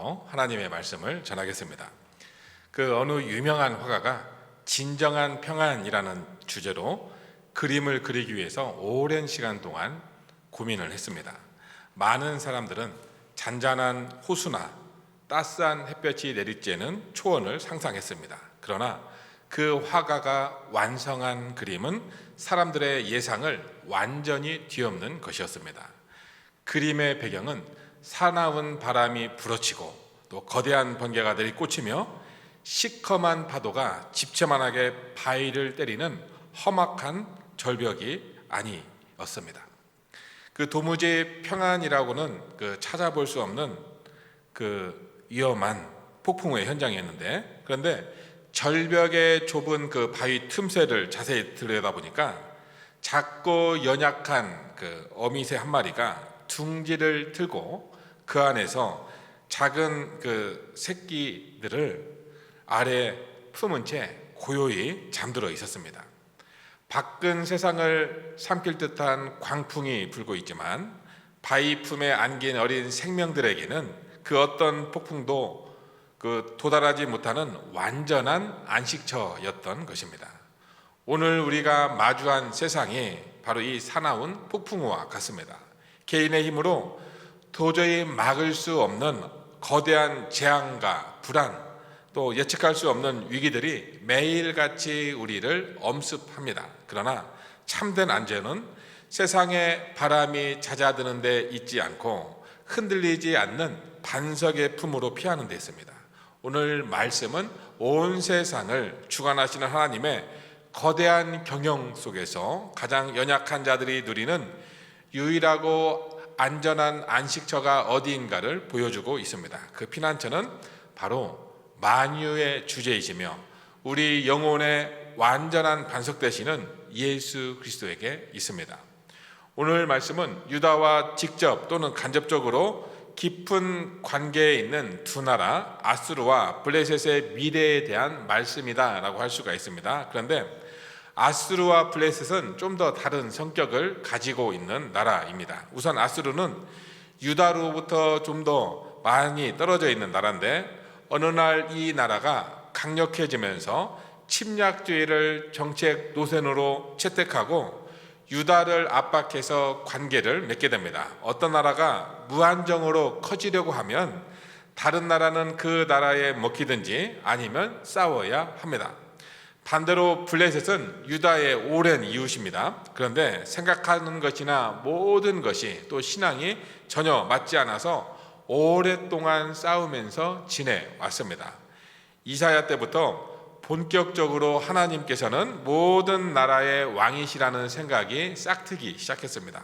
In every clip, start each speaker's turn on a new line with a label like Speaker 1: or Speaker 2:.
Speaker 1: 제목으로 하나님의 말씀을 전하겠습니다. 어느 유명한 화가가 진정한 평안이라는 주제로 그림을 그리기 위해서 오랜 시간 동안 고민을 했습니다. 많은 사람들은 잔잔한 호수나 따스한 햇볕이 내리쬐는 초원을 상상했습니다. 그러나 그 화가가 완성한 그림은 사람들의 예상을 완전히 뒤엎는 것이었습니다. 그림의 배경은 사나운 바람이 불어치고 또 거대한 번개가 내리꽂히며 시커먼 파도가 집채만하게 바위를 때리는 험악한 절벽이 아니었습니다. 도무지 평안이라고는 찾아볼 수 없는 위험한 폭풍우의 현장이었는데, 그런데 절벽의 좁은 바위 틈새를 자세히 들여다보니까 작고 연약한 어미새 한 마리가 둥지를 틀고 그 안에서 작은 새끼들을 아래 품은 채 고요히 잠들어 있었습니다. 밖은 세상을 삼킬 듯한 광풍이 불고 있지만 바위 품에 안긴 어린 생명들에게는 그 어떤 폭풍도 도달하지 못하는 완전한 안식처였던 것입니다. 오늘 우리가 마주한 세상이 바로 이 사나운 폭풍우와 같습니다. 개인의 힘으로 도저히 막을 수 없는 거대한 재앙과 불안, 또 예측할 수 없는 위기들이 매일같이 우리를 엄습합니다. 그러나 참된 안전은 세상에 바람이 잦아드는 데 있지 않고 흔들리지 않는 반석의 품으로 피하는 데 있습니다. 오늘 말씀은 온 세상을 주관하시는 하나님의 거대한 경영 속에서 가장 연약한 자들이 누리는 유일하고 안전한 안식처가 어디인가를 보여주고 있습니다. 그 피난처는 바로 만유의 주제이시며 우리 영혼의 완전한 반석 되시는 예수 그리스도에게 있습니다. 오늘 말씀은 유다와 직접 또는 간접적으로 깊은 관계에 있는 두 나라 아수르와 블레셋의 미래에 대한 말씀이다라고 할 수가 있습니다. 그런데 아수르와 블레셋은 좀 더 다른 성격을 가지고 있는 나라입니다. 우선 아수르는 유다로부터 좀 더 많이 떨어져 있는 나라인데 어느 날 이 나라가 강력해지면서 침략주의를 정책 노선으로 채택하고 유다를 압박해서 관계를 맺게 됩니다. 어떤 나라가 무한정으로 커지려고 하면 다른 나라는 그 나라에 먹히든지 아니면 싸워야 합니다. 반대로 블레셋은 유다의 오랜 이웃입니다. 그런데 생각하는 것이나 모든 것이 또 신앙이 전혀 맞지 않아서 오랫동안 싸우면서 지내왔습니다. 이사야 때부터 본격적으로 하나님께서는 모든 나라의 왕이시라는 생각이 싹트기 시작했습니다.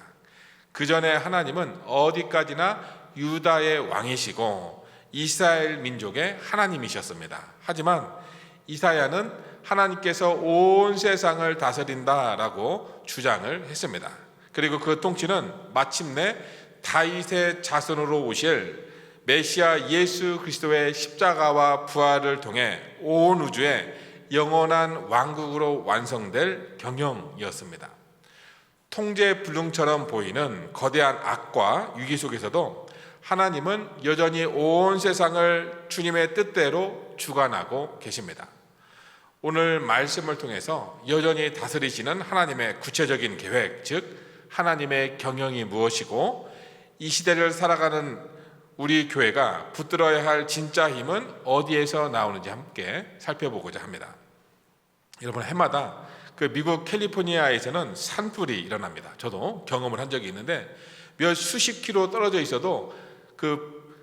Speaker 1: 그 전에 하나님은 어디까지나 유다의 왕이시고 이스라엘 민족의 하나님이셨습니다. 하지만 이사야는 하나님께서 온 세상을 다스린다라고 주장을 했습니다. 그리고 그 통치는 마침내 다윗의 자손으로 오실 메시아 예수 그리스도의 십자가와 부활을 통해 온 우주의 영원한 왕국으로 완성될 경영이었습니다. 통제불능처럼 보이는 거대한 악과 위기 속에서도 하나님은 여전히 온 세상을 주님의 뜻대로 주관하고 계십니다. 오늘 말씀을 통해서 여전히 다스리시는 하나님의 구체적인 계획, 즉 하나님의 경영이 무엇이고 이 시대를 살아가는 우리 교회가 붙들어야 할 진짜 힘은 어디에서 나오는지 함께 살펴보고자 합니다. 여러분, 해마다 미국 캘리포니아에서는 산불이 일어납니다. 저도 경험을 한 적이 있는데 몇 수십 킬로 떨어져 있어도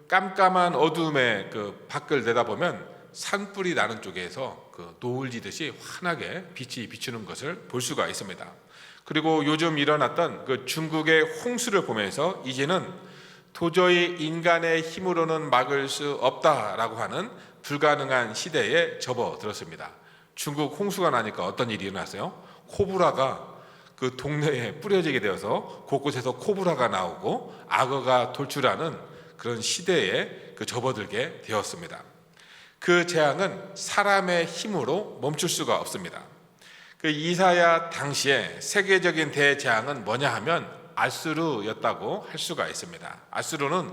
Speaker 1: 깜깜한 어둠의 밖을 내다보면 산불이 나는 쪽에서 노을 지듯이 환하게 빛이 비추는 것을 볼 수가 있습니다. 그리고 요즘 일어났던 중국의 홍수를 보면서 이제는 도저히 인간의 힘으로는 막을 수 없다라고 하는 불가능한 시대에 접어들었습니다. 중국 홍수가 나니까 어떤 일이 일어났어요? 코브라가 동네에 뿌려지게 되어서 곳곳에서 코브라가 나오고 악어가 돌출하는 그런 시대에 접어들게 되었습니다. 그 재앙은 사람의 힘으로 멈출 수가 없습니다. 이사야 당시에 세계적인 대재앙은 뭐냐 하면 아수르였다고 할 수가 있습니다. 아수르는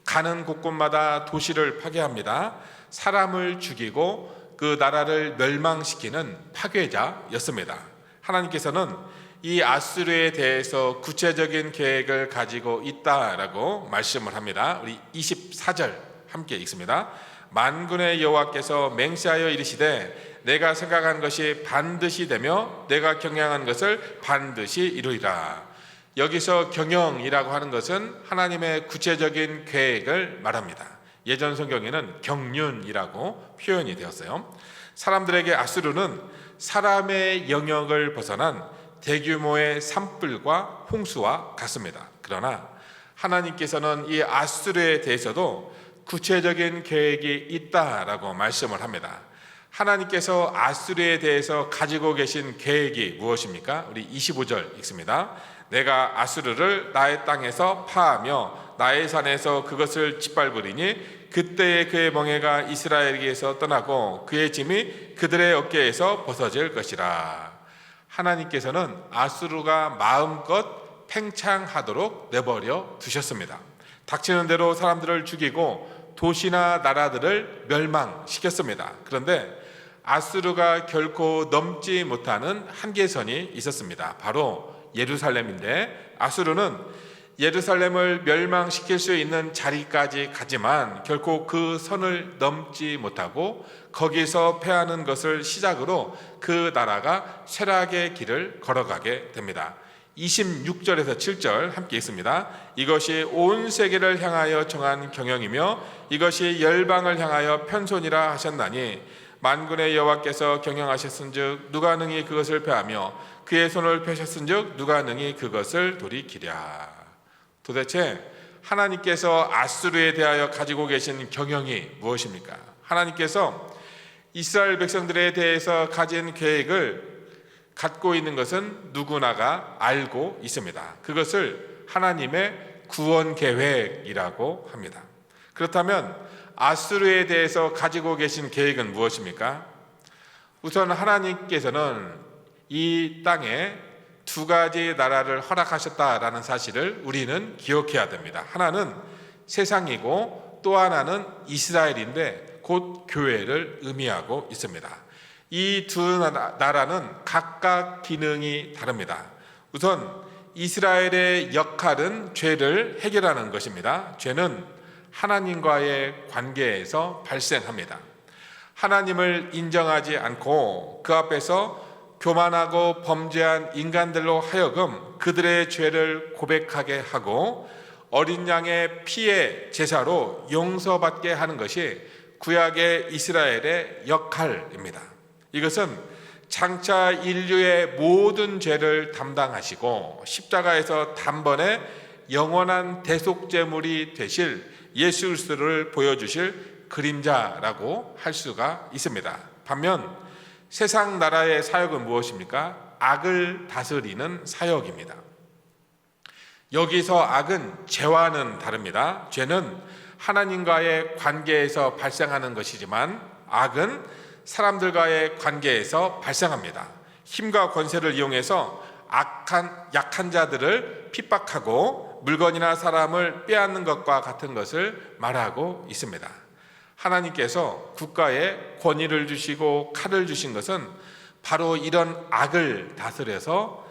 Speaker 1: 가는 곳곳마다 도시를 파괴합니다. 사람을 죽이고 그 나라를 멸망시키는 파괴자였습니다. 하나님께서는 이 아수르에 대해서 구체적인 계획을 가지고 있다라고 말씀을 합니다. 우리 24절 함께 읽습니다. 만군의 여호와께서 맹세하여 이르시되 내가 생각한 것이 반드시 되며 내가 경영한 것을 반드시 이루리라. 여기서 경영이라고 하는 것은 하나님의 구체적인 계획을 말합니다. 예전 성경에는 경륜이라고 표현이 되었어요. 사람들에게 아수르는 사람의 영역을 벗어난 대규모의 산불과 홍수와 같습니다. 그러나 하나님께서는 이 아수르에 대해서도 구체적인 계획이 있다라고 말씀을 합니다. 하나님께서 아수르에 대해서 가지고 계신 계획이 무엇입니까? 우리 25절 읽습니다. 내가 아수르를 나의 땅에서 파하며 나의 산에서 그것을 짓밟으리니 그때에 그의 멍에가 이스라엘에게서 떠나고 그의 짐이 그들의 어깨에서 벗어질 것이라. 하나님께서는 아수르가 마음껏 팽창하도록 내버려 두셨습니다. 닥치는 대로 사람들을 죽이고 도시나 나라들을 멸망시켰습니다. 그런데 아수르가 결코 넘지 못하는 한계선이 있었습니다. 바로 예루살렘인데 아수르는 예루살렘을 멸망시킬 수 있는 자리까지 가지만 결코 그 선을 넘지 못하고 거기서 패하는 것을 시작으로 그 나라가 쇠락의 길을 걸어가게 됩니다. 26절에서 7절 함께 읽습니다. 이것이 온 세계를 향하여 정한 경영이며 이것이 열방을 향하여 편손이라 하셨나니 만군의 여호와께서 경영하셨은즉 누가 능히 그것을 패하며 그의 손을 펴셨은즉 누가 능히 그것을 돌이키랴. 도대체 하나님께서 아수르에 대하여 가지고 계신 경영이 무엇입니까? 하나님께서 이스라엘 백성들에 대해서 가진 계획을 갖고 있는 것은 누구나가 알고 있습니다. 그것을 하나님의 구원 계획이라고 합니다. 그렇다면 아수르에 대해서 가지고 계신 계획은 무엇입니까? 우선 하나님께서는 이 땅에 두 가지 나라를 허락하셨다라는 사실을 우리는 기억해야 됩니다. 하나는 세상이고 또 하나는 이스라엘인데 곧 교회를 의미하고 있습니다. 이 두 나라는 각각 기능이 다릅니다. 우선 이스라엘의 역할은 죄를 해결하는 것입니다. 죄는 하나님과의 관계에서 발생합니다. 하나님을 인정하지 않고 그 앞에서 교만하고 범죄한 인간들로 하여금 그들의 죄를 고백하게 하고 어린 양의 피의 제사로 용서받게 하는 것이 구약의 이스라엘의 역할입니다. 이것은 장차 인류의 모든 죄를 담당하시고 십자가에서 단번에 영원한 대속제물이 되실 예수 그리스도를 보여주실 그림자라고 할 수가 있습니다. 반면 세상 나라의 사역은 무엇입니까? 악을 다스리는 사역입니다. 여기서 악은 죄와는 다릅니다. 죄는 하나님과의 관계에서 발생하는 것이지만 악은 사람들과의 관계에서 발생합니다. 힘과 권세를 이용해서 약한 자들을 핍박하고 물건이나 사람을 빼앗는 것과 같은 것을 말하고 있습니다. 하나님께서 국가에 권위를 주시고 칼을 주신 것은 바로 이런 악을 다스려서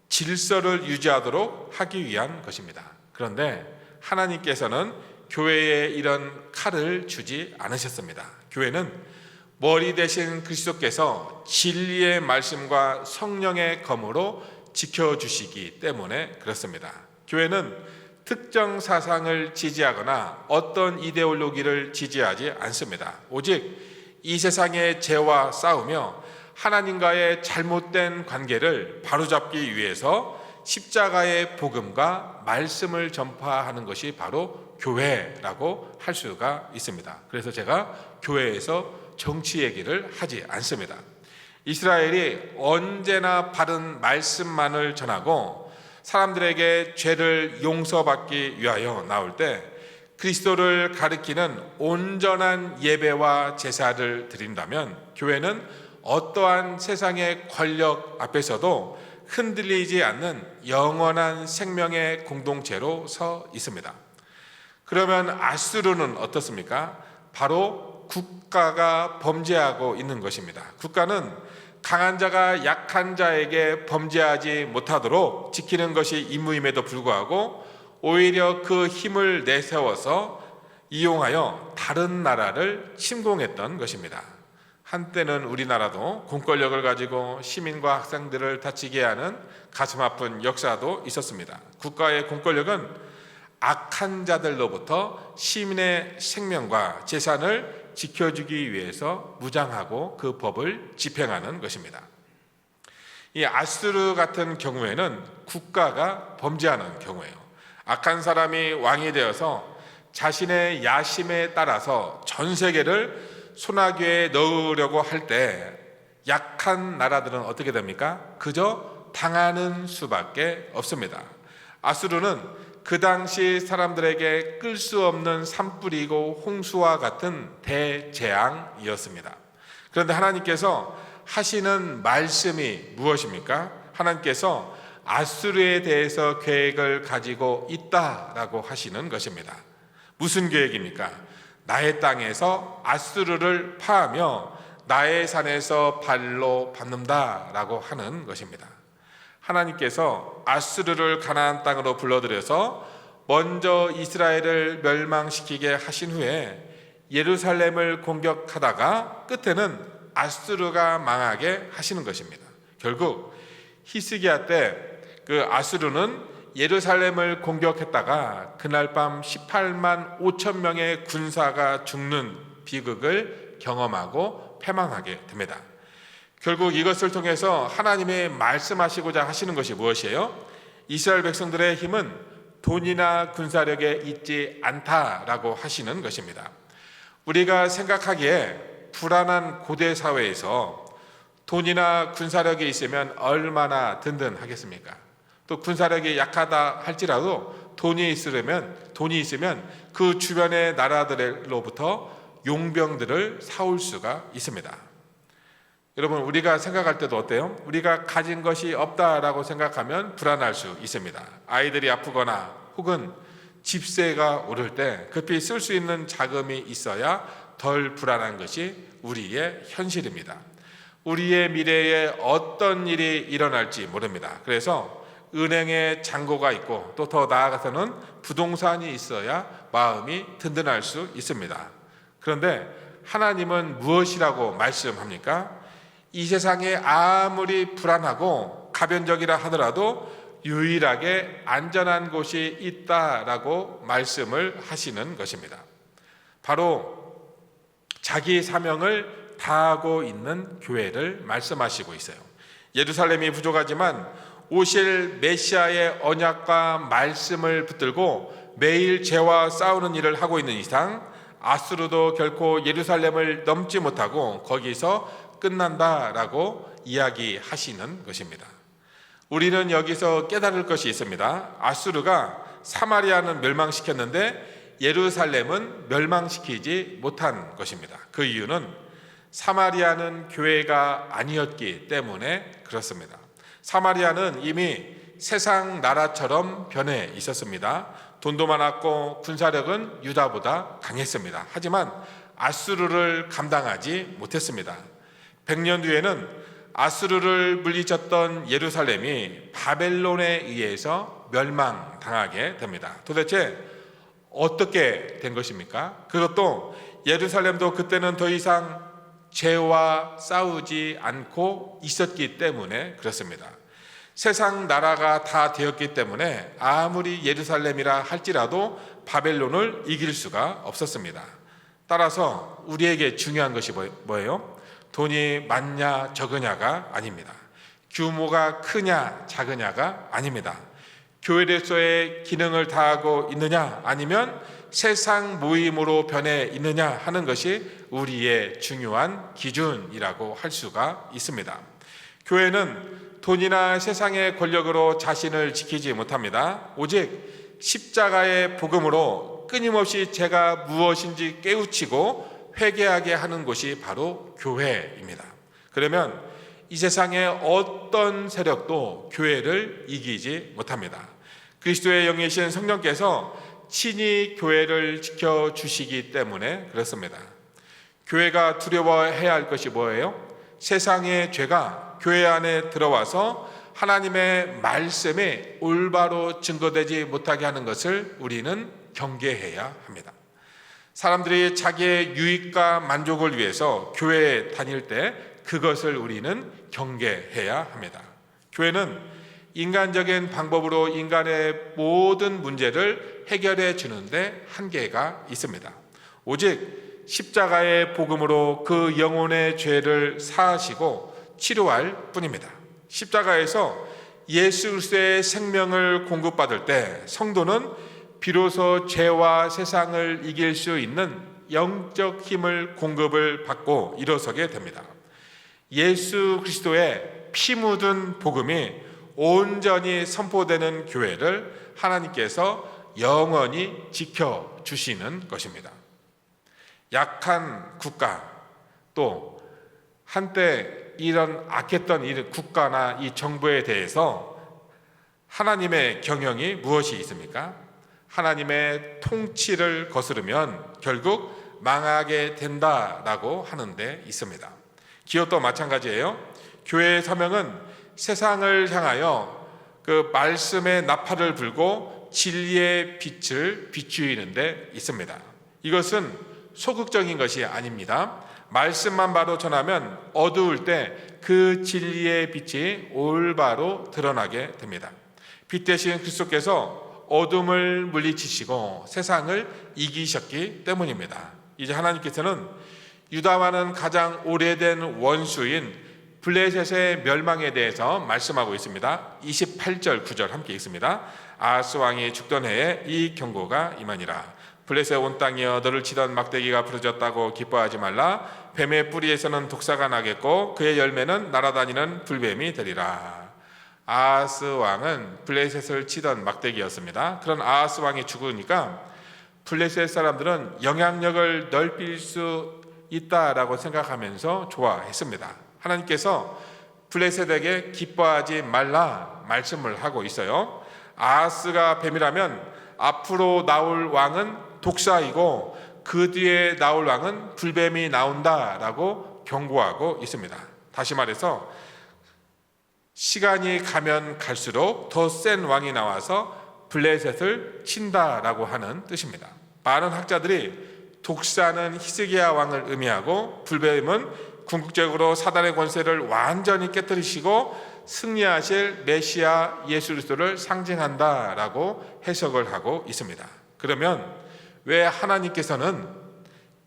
Speaker 1: 질서를 유지하도록 하기 위한 것입니다. 그런데 하나님께서는 교회에 이런 칼을 주지 않으셨습니다. 교회는 머리 대신 그리스도께서 진리의 말씀과 성령의 검으로 지켜주시기 때문에 그렇습니다. 교회는 특정 사상을 지지하거나 어떤 이데올로기를 지지하지 않습니다. 오직 이 세상의 죄와 싸우며 하나님과의 잘못된 관계를 바로잡기 위해서 십자가의 복음과 말씀을 전파하는 것이 바로 교회라고 할 수가 있습니다. 그래서 제가 교회에서 정치 얘기를 하지 않습니다. 이스라엘이 언제나 바른 말씀만을 전하고 사람들에게 죄를 용서받기 위하여 나올 때 그리스도를 가리키는 온전한 예배와 제사를 드린다면 교회는 어떠한 세상의 권력 앞에서도 흔들리지 않는 영원한 생명의 공동체로 서 있습니다. 그러면 아수르는 어떻습니까? 바로 국가가 범죄하고 있는 것입니다. 국가는 강한 자가 약한 자에게 범죄하지 못하도록 지키는 것이 임무임에도 불구하고 오히려 그 힘을 내세워서 이용하여 다른 나라를 침공했던 것입니다. 한때는 우리나라도 공권력을 가지고 시민과 학생들을 다치게 하는 가슴 아픈 역사도 있었습니다. 국가의 공권력은 악한 자들로부터 시민의 생명과 재산을 지켜주기 위해서 무장하고 그 법을 집행하는 것입니다. 이 아수르 같은 경우에는 국가가 범죄하는 경우예요. 악한 사람이 왕이 되어서 자신의 야심에 따라서 전 세계를 소나기에 넣으려고 할 때 약한 나라들은 어떻게 됩니까? 그저 당하는 수밖에 없습니다. 아수르는 그 당시 사람들에게 끌 수 없는 산불이고 홍수와 같은 대재앙이었습니다. 그런데 하나님께서 하시는 말씀이 무엇입니까? 하나님께서 아수르에 대해서 계획을 가지고 있다라고 하시는 것입니다. 무슨 계획입니까? 나의 땅에서 아수르를 파하며 나의 산에서 발로 밟는다라고 하는 것입니다. 하나님께서 아수르를 가나안 땅으로 불러들여서 먼저 이스라엘을 멸망시키게 하신 후에 예루살렘을 공격하다가 끝에는 아수르가 망하게 하시는 것입니다. 결국 히스기야 때 그 아수르는 예루살렘을 공격했다가 그날 밤 18만 5천 명의 군사가 죽는 비극을 경험하고 패망하게 됩니다. 결국 이것을 통해서 하나님의 말씀하시고자 하시는 것이 무엇이에요? 이스라엘 백성들의 힘은 돈이나 군사력에 있지 않다라고 하시는 것입니다. 우리가 생각하기에 불안한 고대 사회에서 돈이나 군사력이 있으면 얼마나 든든하겠습니까? 또 군사력이 약하다 할지라도 돈이 있으면 그 주변의 나라들로부터 용병들을 사올 수가 있습니다. 여러분, 우리가 생각할 때도 어때요? 우리가 가진 것이 없다라고 생각하면 불안할 수 있습니다. 아이들이 아프거나 혹은 집세가 오를 때 급히 쓸 수 있는 자금이 있어야 덜 불안한 것이 우리의 현실입니다. 우리의 미래에 어떤 일이 일어날지 모릅니다. 그래서 은행에 잔고가 있고 또 더 나아가서는 부동산이 있어야 마음이 든든할 수 있습니다. 그런데 하나님은 무엇이라고 말씀합니까? 이 세상에 아무리 불안하고 가변적이라 하더라도 유일하게 안전한 곳이 있다라고 말씀을 하시는 것입니다. 바로 자기 사명을 다하고 있는 교회를 말씀하시고 있어요. 예루살렘이 부족하지만 오실 메시아의 언약과 말씀을 붙들고 매일 죄와 싸우는 일을 하고 있는 이상 아수르도 결코 예루살렘을 넘지 못하고 거기서 끝난다라고 이야기하시는 것입니다. 우리는 여기서 깨달을 것이 있습니다. 아수르가 사마리아는 멸망시켰는데 예루살렘은 멸망시키지 못한 것입니다. 그 이유는 사마리아는 교회가 아니었기 때문에 그렇습니다. 사마리아는 이미 세상 나라처럼 변해 있었습니다. 돈도 많았고 군사력은 유다보다 강했습니다. 하지만 아수르를 감당하지 못했습니다. 100년 뒤에는 아수르를 물리쳤던 예루살렘이 바벨론에 의해서 멸망당하게 됩니다. 도대체 어떻게 된 것입니까? 그것도 예루살렘도 그때는 더 이상 죄와 싸우지 않고 있었기 때문에 그렇습니다. 세상 나라가 다 되었기 때문에 아무리 예루살렘이라 할지라도 바벨론을 이길 수가 없었습니다. 따라서 우리에게 중요한 것이 뭐예요? 돈이 많냐 적으냐가 아닙니다. 규모가 크냐 작으냐가 아닙니다. 교회로서의 기능을 다하고 있느냐 아니면 세상 모임으로 변해 있느냐 하는 것이 우리의 중요한 기준이라고 할 수가 있습니다. 교회는 돈이나 세상의 권력으로 자신을 지키지 못합니다. 오직 십자가의 복음으로 끊임없이 죄가 무엇인지 깨우치고 회개하게 하는 곳이 바로 교회입니다. 그러면 이 세상의 어떤 세력도 교회를 이기지 못합니다. 그리스도의 영이신 성령께서 친히 교회를 지켜주시기 때문에 그렇습니다. 교회가 두려워해야 할 것이 뭐예요? 세상의 죄가 교회 안에 들어와서 하나님의 말씀이 올바로 증거되지 못하게 하는 것을 우리는 경계해야 합니다. 사람들이 자기의 유익과 만족을 위해서 교회에 다닐 때 그것을 우리는 경계해야 합니다. 교회는 인간적인 방법으로 인간의 모든 문제를 해결해 주는데 한계가 있습니다. 오직 십자가의 복음으로 그 영혼의 죄를 사하시고 치료할 뿐입니다. 십자가에서 예수 그리스도의 생명을 공급받을 때 성도는 비로소 죄와 세상을 이길 수 있는 영적 힘을 공급을 받고 일어서게 됩니다. 예수 그리스도의 피 묻은 복음이 온전히 선포되는 교회를 하나님께서 영원히 지켜주시는 것입니다. 약한 국가, 또 한때 이런 악했던 이 국가나 이 정부에 대해서 하나님의 경영이 무엇이 있습니까? 하나님의 통치를 거스르면 결국 망하게 된다라고 하는 데 있습니다. 기업도 마찬가지예요. 교회의 사명은 세상을 향하여 그 말씀의 나팔을 불고 진리의 빛을 비추이는 데 있습니다. 이것은 소극적인 것이 아닙니다. 말씀만 바로 전하면 어두울 때 그 진리의 빛이 올바로 드러나게 됩니다. 빛 대신 그리스도께서 어둠을 물리치시고 세상을 이기셨기 때문입니다. 이제 하나님께서는 유다와는 가장 오래된 원수인 블레셋의 멸망에 대해서 말씀하고 있습니다. 28절 9절 함께 읽습니다. 아하스 왕이 죽던 해에 이 경고가 임하니라. 블레셋 온 땅이여 너를 치던 막대기가 부러졌다고 기뻐하지 말라. 뱀의 뿌리에서는 독사가 나겠고 그의 열매는 날아다니는 불뱀이 되리라. 아하스 왕은 블레셋을 치던 막대기였습니다. 그런 아하스 왕이 죽으니까 블레셋 사람들은 영향력을 넓힐 수 있다라고 생각하면서 좋아했습니다. 하나님께서 블레셋에게 기뻐하지 말라 말씀을 하고 있어요. 아하스가 뱀이라면 앞으로 나올 왕은 독사이고 그 뒤에 나올 왕은 불뱀이 나온다라고 경고하고 있습니다. 다시 말해서 시간이 가면 갈수록 더 센 왕이 나와서 블레셋을 친다라고 하는 뜻입니다. 많은 학자들이 독사는 히스기야 왕을 의미하고 불뱀은 궁극적으로 사단의 권세를 완전히 깨뜨리시고 승리하실 메시아 예수 그리스도를 상징한다라고 해석을 하고 있습니다. 그러면 왜 하나님께서는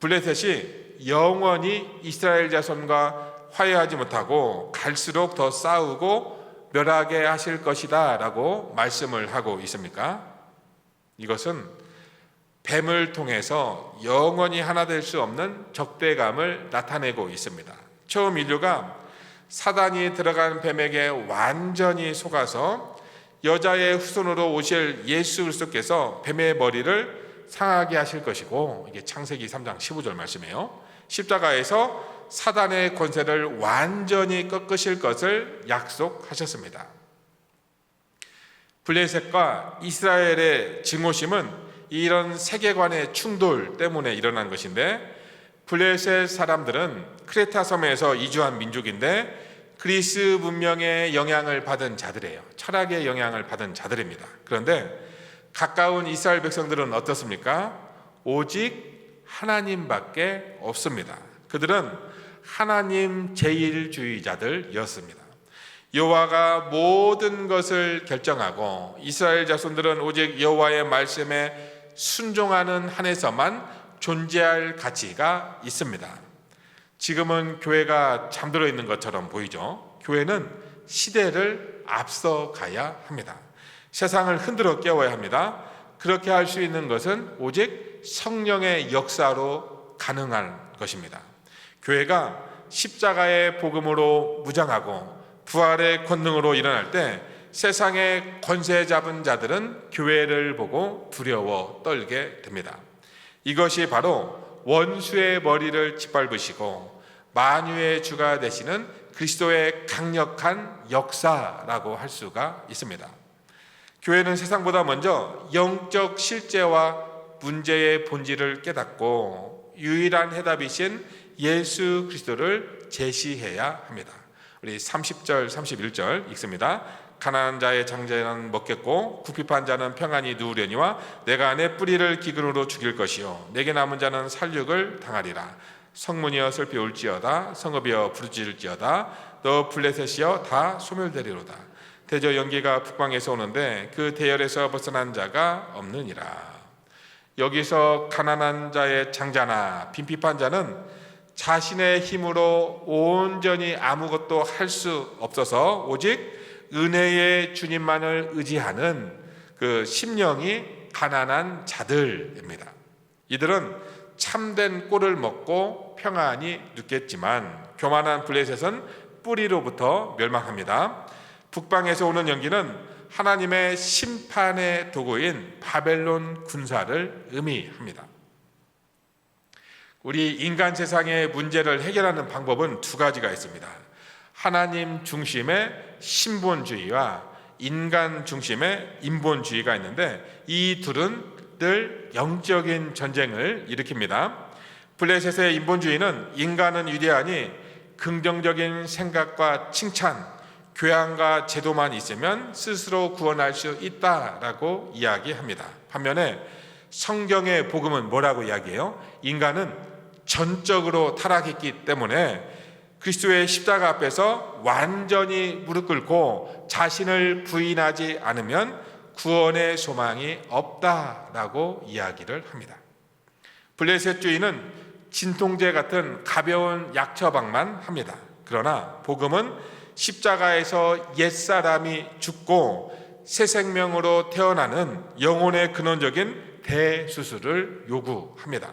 Speaker 1: 블레셋이 영원히 이스라엘 자손과 화해하지 못하고 갈수록 더 싸우고 멸하게 하실 것이다 라고 말씀을 하고 있습니까? 이것은 뱀을 통해서 영원히 하나 될 수 없는 적대감을 나타내고 있습니다. 처음 인류가 사단이 들어간 뱀에게 완전히 속아서 여자의 후손으로 오실 예수 그리스도께서 뱀의 머리를 상하게 하실 것이고, 이게 창세기 3장 15절 말씀이에요. 십자가에서 사단의 권세를 완전히 꺾으실 것을 약속하셨습니다. 블레셋과 이스라엘의 증오심은 이런 세계관의 충돌 때문에 일어난 것인데, 블레셋 사람들은 크레타 섬에서 이주한 민족인데 그리스 문명의 영향을 받은 자들이에요. 철학의 영향을 받은 자들입니다. 그런데 가까운 이스라엘 백성들은 어떻습니까? 오직 하나님밖에 없습니다. 그들은 하나님 제일주의자들이었습니다. 여호와가 모든 것을 결정하고 이스라엘 자손들은 오직 여호와의 말씀에 순종하는 한에서만 존재할 가치가 있습니다. 지금은 교회가 잠들어 있는 것처럼 보이죠. 교회는 시대를 앞서가야 합니다. 세상을 흔들어 깨워야 합니다. 그렇게 할 수 있는 것은 오직 성령의 역사로 가능한 것입니다. 교회가 십자가의 복음으로 무장하고 부활의 권능으로 일어날 때 세상의 권세 잡은 자들은 교회를 보고 두려워 떨게 됩니다. 이것이 바로 원수의 머리를 짓밟으시고 만유의 주가 되시는 그리스도의 강력한 역사라고 할 수가 있습니다. 교회는 세상보다 먼저 영적 실제와 문제의 본질을 깨닫고 유일한 해답이신 예수 그리스도를 제시해야 합니다. 우리 30절 31절 읽습니다. 가난한 자의 장자는 먹겠고 궁핍한 자는 평안히 누우려니와 내가 내 뿌리를 기근으로 죽일 것이요 내게 남은 자는 살육을 당하리라. 성문이여 슬피 울지어다 성읍이여 부르짖을지어다 너 블레셋이여 다 소멸되리로다. 대저 연기가 북방에서 오는데 그 대열에서 벗어난 자가 없느니라. 여기서 가난한 자의 장자나 빈핍한 자는 자신의 힘으로 온전히 아무것도 할 수 없어서 오직 은혜의 주님만을 의지하는 그 심령이 가난한 자들입니다. 이들은 참된 꼴을 먹고 평안히 눕겠지만 교만한 블레셋은 뿌리로부터 멸망합니다. 북방에서 오는 연기는 하나님의 심판의 도구인 바벨론 군사를 의미합니다. 우리 인간 세상의 문제를 해결하는 방법은 두 가지가 있습니다. 하나님 중심의 신본주의와 인간 중심의 인본주의가 있는데 이 둘은 늘 영적인 전쟁을 일으킵니다. 블레셋의 인본주의는 인간은 위대하니 긍정적인 생각과 칭찬, 교양과 제도만 있으면 스스로 구원할 수 있다라고 이야기합니다. 반면에 성경의 복음은 뭐라고 이야기해요? 인간은 전적으로 타락했기 때문에 그리스도의 십자가 앞에서 완전히 무릎 꿇고 자신을 부인하지 않으면 구원의 소망이 없다라고 이야기를 합니다. 블레셋주의는 진통제 같은 가벼운 약 처방만 합니다. 그러나 복음은 십자가에서 옛사람이 죽고 새 생명으로 태어나는 영혼의 근원적인 대수술을 요구합니다.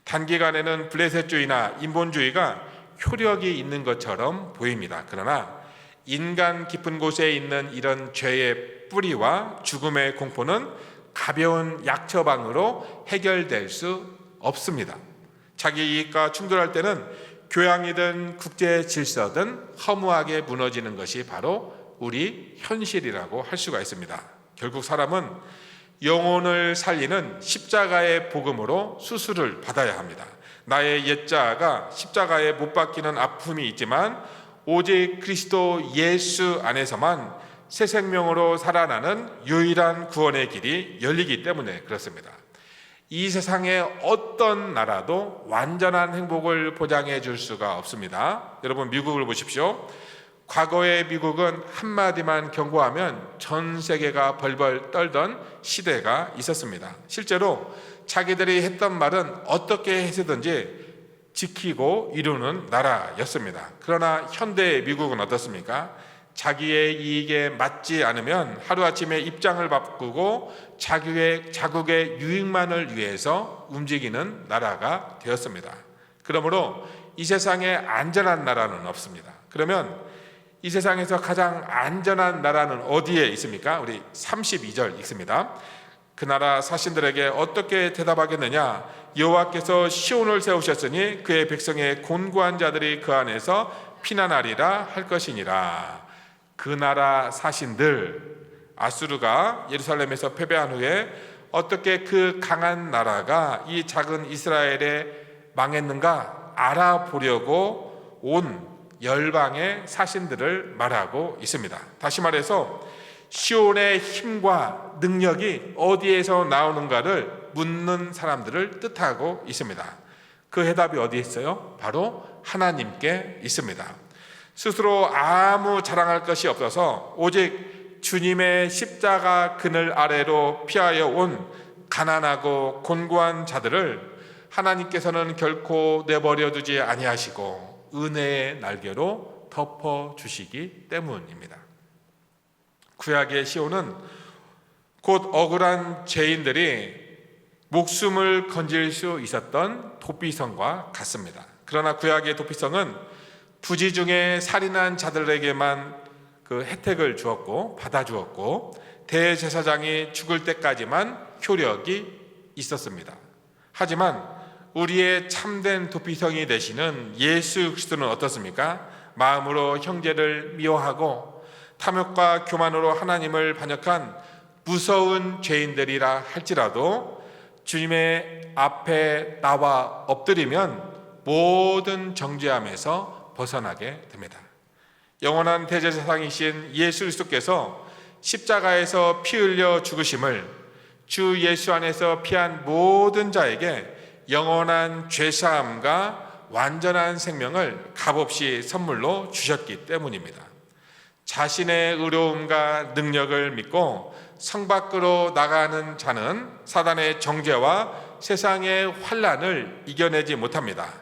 Speaker 1: 단기간에는 블레셋주의나 인본주의가 효력이 있는 것처럼 보입니다. 그러나 인간 깊은 곳에 있는 이런 죄의 뿌리와 죽음의 공포는 가벼운 약 처방으로 해결될 수 없습니다. 자기 이익과 충돌할 때는 교양이든 국제 질서든 허무하게 무너지는 것이 바로 우리 현실이라고 할 수가 있습니다. 결국 사람은 영혼을 살리는 십자가의 복음으로 수술을 받아야 합니다. 나의 옛자가 십자가에 못 박히는 아픔이 있지만 오직 그리스도 예수 안에서만 새 생명으로 살아나는 유일한 구원의 길이 열리기 때문에 그렇습니다. 이 세상의 어떤 나라도 완전한 행복을 보장해 줄 수가 없습니다. 여러분 미국을 보십시오. 과거의 미국은 한마디만 경고하면 전 세계가 벌벌 떨던 시대가 있었습니다. 실제로 자기들이 했던 말은 어떻게 해서든지 지키고 이루는 나라였습니다. 그러나 현대의 미국은 어떻습니까? 자기의 이익에 맞지 않으면 하루아침에 입장을 바꾸고 자국의 유익만을 위해서 움직이는 나라가 되었습니다. 그러므로 이 세상에 안전한 나라는 없습니다. 그러면 이 세상에서 가장 안전한 나라는 어디에 있습니까? 우리 32절 읽습니다. 그 나라 사신들에게 어떻게 대답하겠느냐? 여호와께서 시온을 세우셨으니 그의 백성의 곤고한 자들이 그 안에서 피난하리라 할 것이니라. 그 나라 사신들, 아수르가 예루살렘에서 패배한 후에 어떻게 그 강한 나라가 이 작은 이스라엘에 망했는가 알아보려고 온 열방의 사신들을 말하고 있습니다. 다시 말해서 시온의 힘과 능력이 어디에서 나오는가를 묻는 사람들을 뜻하고 있습니다. 그 해답이 어디에 있어요? 바로 하나님께 있습니다. 스스로 아무 자랑할 것이 없어서 오직 주님의 십자가 그늘 아래로 피하여 온 가난하고 곤고한 자들을 하나님께서는 결코 내버려 두지 아니하시고 은혜의 날개로 덮어주시기 때문입니다. 구약의 시온은 곧 억울한 죄인들이 목숨을 건질 수 있었던 도피성과 같습니다. 그러나 구약의 도피성은 부지 중에 살인한 자들에게만 그 혜택을 주었고 받아주었고 대제사장이 죽을 때까지만 효력이 있었습니다. 하지만 우리의 참된 도피성이 되시는 예수 그리스도는 어떻습니까? 마음으로 형제를 미워하고 탐욕과 교만으로 하나님을 반역한 무서운 죄인들이라 할지라도 주님의 앞에 나와 엎드리면 모든 정죄함에서 벗어나게 됩니다. 영원한 대제사장이신 예수 그리스도께서 십자가에서 피 흘려 죽으심을 주 예수 안에서 피한 모든 자에게 영원한 죄사함과 완전한 생명을 값없이 선물로 주셨기 때문입니다. 자신의 의로움과 능력을 믿고 성 밖으로 나가는 자는 사단의 정죄와 세상의 환난을 이겨내지 못합니다.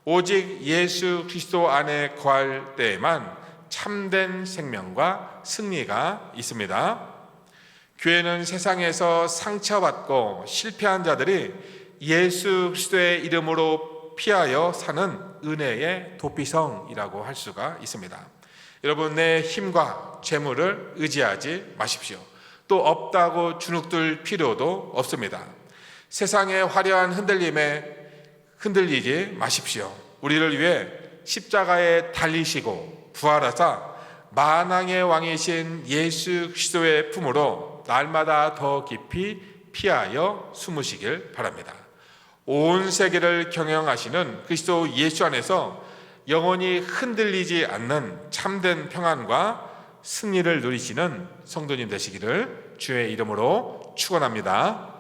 Speaker 1: 오직 예수 그리스도 안에 거할 때에만 참된 생명과 승리가 있습니다. 교회는 세상에서 상처받고 실패한 자들이 예수 그리스도의 이름으로 피하여 사는 은혜의 도피성이라고 할 수가 있습니다. 여러분, 내 힘과 재물을 의지하지 마십시오. 또 없다고 주눅들 필요도 없습니다. 세상의 화려한 흔들림에 흔들리지 마십시오. 우리를 위해 십자가에 달리시고 부활하사 만왕의 왕이신 예수 그리스도의 품으로 날마다 더 깊이 피하여 숨으시길 바랍니다. 온 세계를 경영하시는 그리스도 예수 안에서 영원히 흔들리지 않는 참된 평안과 승리를 누리시는 성도님 되시기를 주의 이름으로 축원합니다.